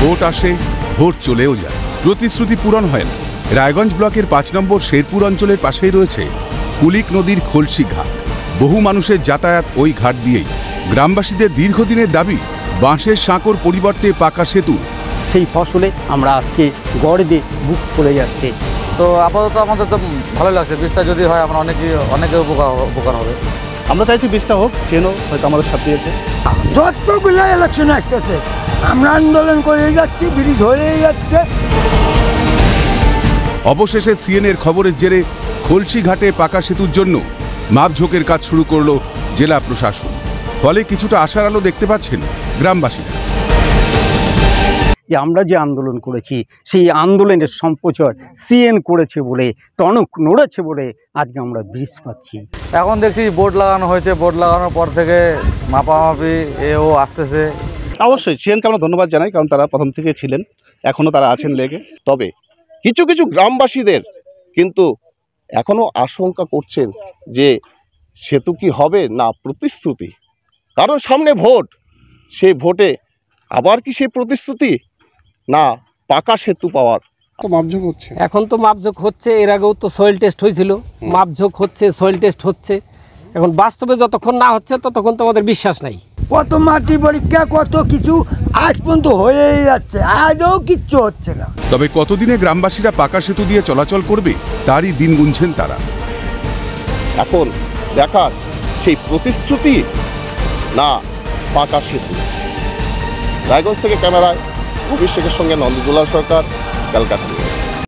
Vote আসে, vote চলেও যায়, প্রতিশ্রুতি পূরণ হয় না। রায়গঞ্জ ব্লকের ৫ নম্বর শেরপুর অঞ্চলের পাশেই রয়েছে কুলিক নদীর খলসি ঘাট। বহু মানুষের যাতায়াত ওই ঘাট দিয়েই। গ্রামবাসীদের দীর্ঘদিনের দাবি বাঁশের সাঁকোর পরিবর্তে পাকা সেতু। সেই ফসলে আমরা আজকে গড়ে বুক করে যাচ্ছে। তো আপাতত আমাদের তো ভালো লাগছে, বীজটা যদি হয় আমরা অনেকে উপকার হবে। আমরা চাইছি বীজটা হোক, চেনও হয়তো আমাদের সাথে আছে। যতগুলো ইলেকশন আসতেছে আমরা আন্দোলন করে যাচ্ছি, ব্রিজ হয়ে যাচ্ছে। অবশেষে সিএনএর খবরের জেরে খলসি ঘাটে পাকা সেতুর জন্য মাপঝোঁকের কাজ শুরু করল জেলা প্রশাসন। ফলে কিছুটা আশার আলো দেখতে পাচ্ছেন গ্রামবাসীরা। যে আমরা যে আন্দোলন করেছি সেই আন্দোলনের সম্প্রচার সিএন করেছে বলে, টনক নড়েছে বলে আজকে আমরা ব্রিজ পাচ্ছি। এখন দেখছি বোর্ড লাগানো হয়েছে, বোর্ড লাগানোর পর থেকে মাপামাপি এও আসতেছে। অবশ্যই সিএনকে আমরা ধন্যবাদ জানাই, কারণ তারা প্রথম থেকে ছিলেন, এখনও তারা আছেন লেগে। তবে কিছু কিছু গ্রামবাসীদের কিন্তু এখনো আশঙ্কা করছেন যে সেতু কি হবে না প্রতিশ্রুতি। কারণ সামনে ভোট, সেই ভোটে আবার কি সেই প্রতিশ্রুতি না পাকা সেতু পাওয়ার। এখন তো মাপঝোঁক হচ্ছে, এর আগেও তো সয়েল টেস্ট হয়েছিল, মাপঝোঁক হচ্ছে, সয়েল টেস্ট হচ্ছে। এখন বাস্তবে যতক্ষণ না হচ্ছে ততক্ষণ তো আমাদের বিশ্বাস নাই। কত মাটি পরীক্ষা, কত কিছু আজ পর্যন্ত হয়েই যাচ্ছে, আজও কিচ্ছু হচ্ছে না। তবে কতদিনে গ্রামবাসীরা পাকা সেতু দিয়ে চলাচল করবে তারই দিন গুনছেন তারা। এখন দেখার সেই প্রতিশ্রুতি না পাকা সেতু। রায়গঞ্জ থেকে ক্যামেরায় অভিষেকের সঙ্গে নন্দদুলাল সরকার, ক্যালকাটা।